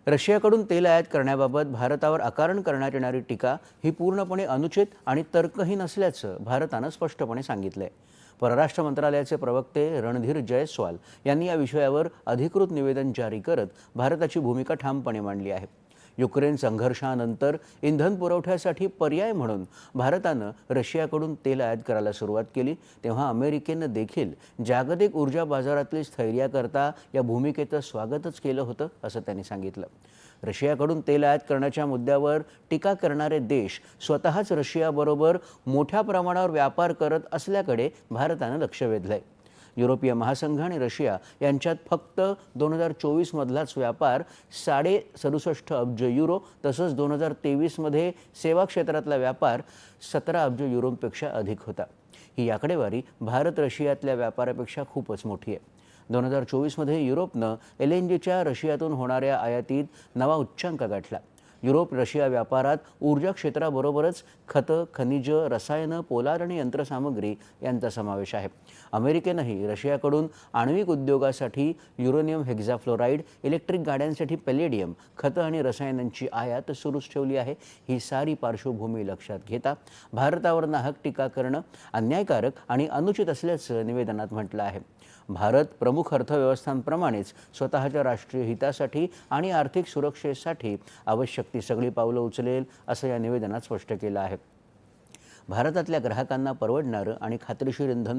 रशियाकडून तेल आयात करण्याबाबत भारतावर आकारण करण्यात येणारी टीका ही पूर्णपणे अनुचित आणि तर्कहीन असल्याचं भारतानं स्पष्टपणे सांगितलंय। परराष्ट्र मंत्रालयाचे प्रवक्ते रणधीर जयस्वाल यांनी या विषयावर अधिकृत निवेदन जारी करत भारताची भूमिका ठामपणे मांडली आहे। युक्रेन संघर्षानंतर इंधन पुरवठ्यासाठी पर्याय म्हणून भारतानं रशियाकडून तेल आयात करायला सुरुवात केली, तेव्हा अमेरिकेनं देखील जागतिक ऊर्जा बाजारातली स्थैर्याकरता या भूमिकेचं स्वागतच केलं होतं, असं त्यांनी सांगितलं। रशियाकडून तेल आयात करण्याच्या मुद्द्यावर टीका करणारे देश स्वतःच रशियाबरोबर मोठ्या प्रमाणावर व्यापार करत असल्याकडे भारतानं लक्ष वेधलंय। युरोपीय महासंघ आणि रशिया यांच्यात फक्त 2024 मधलाच व्यापार 67.5 अब्ज युरो, तसंच 2023 मध्ये सेवा क्षेत्रातला व्यापार 17 अब्ज युरोपेक्षा अधिक होता। ही आकडेवारी भारत रशियातल्या व्यापारापेक्षा खूपच मोठी आहे। 2024 मध्ये युरोपनं LNGच्या रशियातून होणाऱ्या आयातीत नवा उच्चांक गाठला। युरोप रशिया व्यापारात ऊर्जा क्षेत्राबरोबरच खतं, खनिजं, रसायनं, पोलाद आणि यंत्रसामग्री यांचा समावेश आहे। अमेरिकेनंही रशियाकडून आण्विक उद्योगासाठी युरेनियम हेक्साफ्लोराइड, इलेक्ट्रिक गाड्यांसाठी पॅलेडियम, खतं आणि रसायनांची आयात सुरूच ठेवली आहे। ही सारी पार्श्वभूमी लक्षात घेता भारतावर नाहक टीका करणं अन्यायकारक आणि अनुचित असल्याचं निवेदनात म्हटलं आहे। भारत प्रमुख अर्थव्यवस्थांप्रमाणेच स्वतःच्या राष्ट्रीय हितासाठी आणि आर्थिक सुरक्षेसाठी आवश्यक ती सगळी पावलं उचलेल, असं या निवेदनात स्पष्ट केलं आहे। भारतातल्या ग्राहकांना परवडणारं आणि खात्रीशीर इंधन